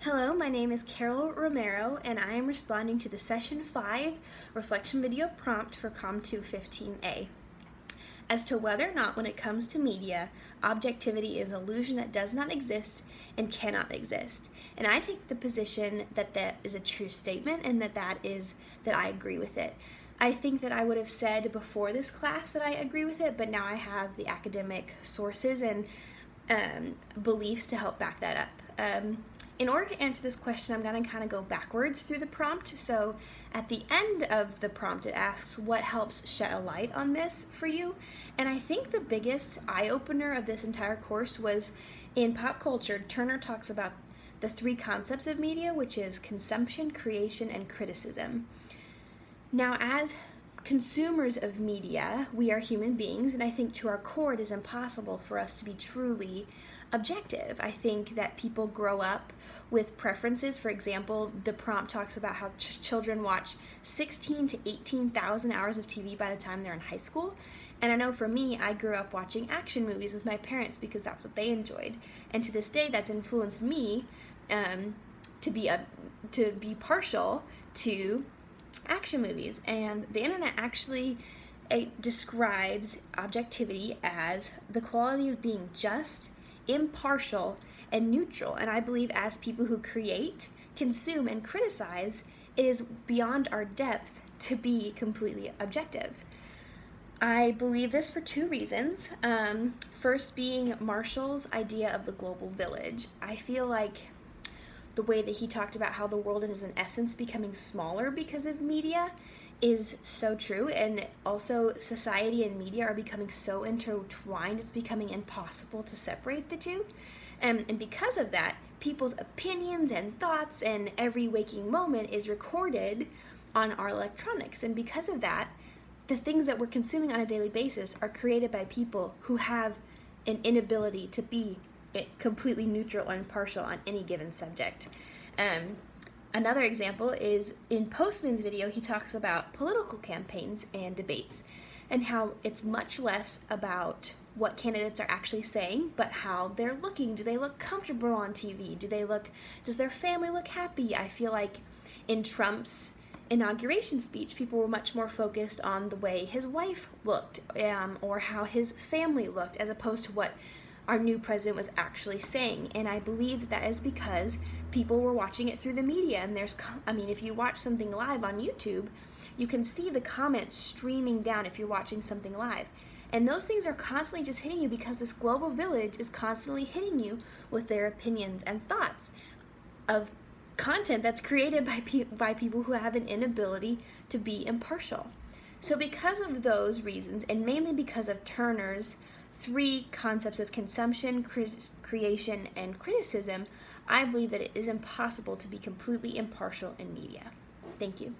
Hello, my name is Carol Romero, and I am responding to the Session 5 reflection video prompt for Com 215A. As to whether or not, when it comes to media, objectivity is an illusion that does not exist and cannot exist. And I take the position that that is a true statement and that I agree with it. I think that I would have said before this class that I agree with it, but now I have the academic sources and beliefs to help back that up. In order to answer this question, I'm going to kind of go backwards through the prompt. So at the end of the prompt, it asks what helps shed a light on this for you. And I think the biggest eye-opener of this entire course was in pop culture. Turner talks about the three concepts of media, which is consumption, creation, and criticism. Now, as consumers of media, we are human beings, and I think to our core it is impossible for us to be truly objective. I think that people grow up with preferences. For example, the prompt talks about how children watch 16 to 18,000 hours of TV by the time they're in high school. And I know for me, I grew up watching action movies with my parents because that's what they enjoyed. And to this day, that's influenced me to be partial to action movies. And the internet actually describes objectivity as the quality of being just, impartial, and neutral. And I believe as people who create, consume, and criticize, it is beyond our depth to be completely objective. I believe this for two reasons. First being Marshall's idea of the global village. I feel like the way that he talked about how the world is in essence becoming smaller because of media is so true, and also society and media are becoming so intertwined it's becoming impossible to separate the two. And because of that, people's opinions and thoughts and every waking moment is recorded on our electronics, and because of that, the things that we're consuming on a daily basis are created by people who have an inability to be completely neutral or impartial on any given subject. Another example is in Postman's video, he talks about political campaigns and debates and how it's much less about what candidates are actually saying, but how they're looking. Do they look comfortable on TV? Does their family look happy? I feel like in Trump's inauguration speech, people were much more focused on the way his wife looked or how his family looked, as opposed to what our new president was actually saying. And I believe that is because people were watching it through the media. And if you watch something live on YouTube, you can see the comments streaming down if you're watching something live. And those things are constantly just hitting you because this global village is constantly hitting you with their opinions and thoughts of content that's created by people who have an inability to be impartial. So because of those reasons, and mainly because of Turner's three concepts of consumption, creation, and criticism, I believe that it is impossible to be completely impartial in media. Thank you.